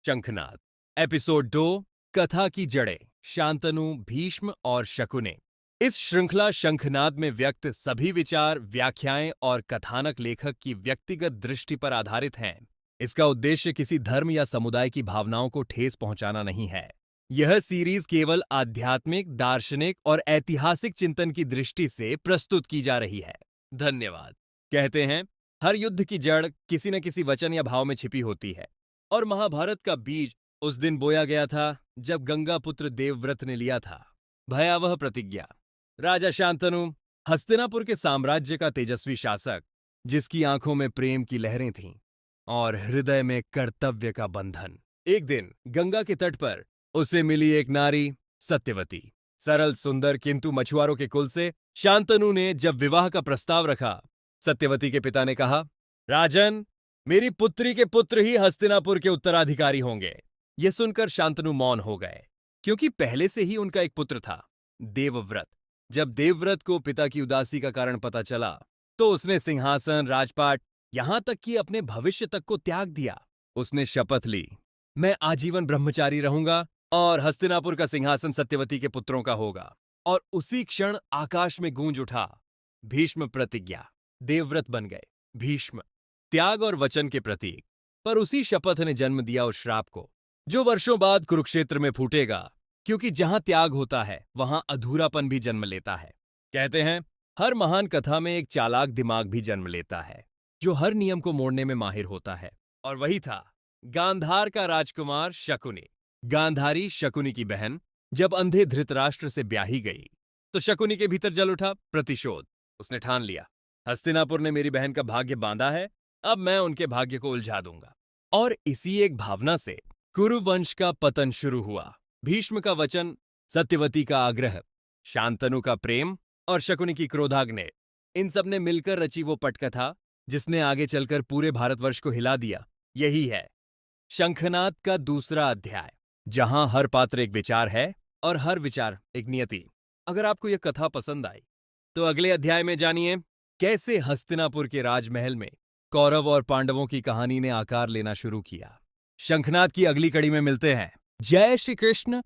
शंखनाद। एपिसोड 2, कथा की जड़ें, शांतनु, भीष्म और शकुनि। इस श्रृंखला शंखनाद में व्यक्त सभी विचार, व्याख्याएं और कथानक लेखक की व्यक्तिगत दृष्टि पर आधारित हैं। इसका उद्देश्य किसी धर्म या समुदाय की भावनाओं को ठेस पहुंचाना नहीं है। यह सीरीज केवल आध्यात्मिक, दार्शनिक और ऐतिहासिक चिंतन की दृष्टि से प्रस्तुत की जा रही है। धन्यवाद। कहते हैं, हर युद्ध की जड़ किसी न किसी वचन या भाव में छिपी होती है, और महाभारत का बीज उस दिन बोया गया था जब गंगा पुत्र देवव्रत ने लिया था भयावह प्रतिज्ञा। राजा शांतनु, हस्तिनापुर के साम्राज्य का तेजस्वी शासक, जिसकी आंखों में प्रेम की लहरें थीं और हृदय में कर्तव्य का बंधन। एक दिन गंगा के तट पर उसे मिली एक नारी, सत्यवती। सरल, सुंदर, किंतु मछुआरों के कुल से शांतनु ने जब विवाह का प्रस्ताव रखा, सत्यवती के पिता ने कहा, राजन, मेरी पुत्री के पुत्र ही हस्तिनापुर के उत्तराधिकारी होंगे। यह सुनकर शांतनु मौन हो गए, क्योंकि पहले से ही उनका एक पुत्र था, देवव्रत। जब देवव्रत को पिता की उदासी का कारण पता चला, तो उसने सिंहासन, राजपाट, यहां तक कि अपने भविष्य तक को त्याग दिया। उसने शपथ ली, मैं आजीवन ब्रह्मचारी रहूंगा और हस्तिनापुर का सिंहासन सत्यवती के पुत्रों का होगा। और उसी क्षण आकाश में गूंज उठा, भीष्म प्रतिज्ञा। देवव्रत बन गए भीष्म, त्याग और वचन के प्रतीक। पर उसी शपथ ने जन्म दिया उस श्राप को, जो वर्षों बाद कुरुक्षेत्र में फूटेगा, क्योंकि जहां त्याग होता है वहां अधूरापन भी जन्म लेता है। कहते हैं, हर महान कथा में एक चालाक दिमाग भी जन्म लेता है, जो हर नियम को मोड़ने में माहिर होता है। और वही था गांधार का राजकुमार शकुनि। गांधारी, शकुनि की बहन, जब अंधे धृतराष्ट्र से ब्याही गई, तो शकुनि के भीतर जल उठा प्रतिशोध। उसने ठान लिया, हस्तिनापुर ने मेरी बहन का भाग्य बांधा है, अब मैं उनके भाग्य को उलझा दूंगा। और इसी एक भावना से कुरु वंश का पतन शुरू हुआ। भीष्म का वचन, सत्यवती का आग्रह, शांतनु का प्रेम और शकुनि की क्रोधाग्नि, इन सब ने मिलकर रची वो पटकथा जिसने आगे चलकर पूरे भारतवर्ष को हिला दिया। यही है शंखनाद का दूसरा अध्याय, जहां हर पात्र एक विचार है और हर विचार एक नियति। अगर आपको यह कथा पसंद आई, तो अगले अध्याय में जानिए कैसे हस्तिनापुर के राजमहल में कौरव और पांडवों की कहानी ने आकार लेना शुरू किया। शंखनाद की अगली कड़ी में मिलते हैं। जय श्री कृष्ण।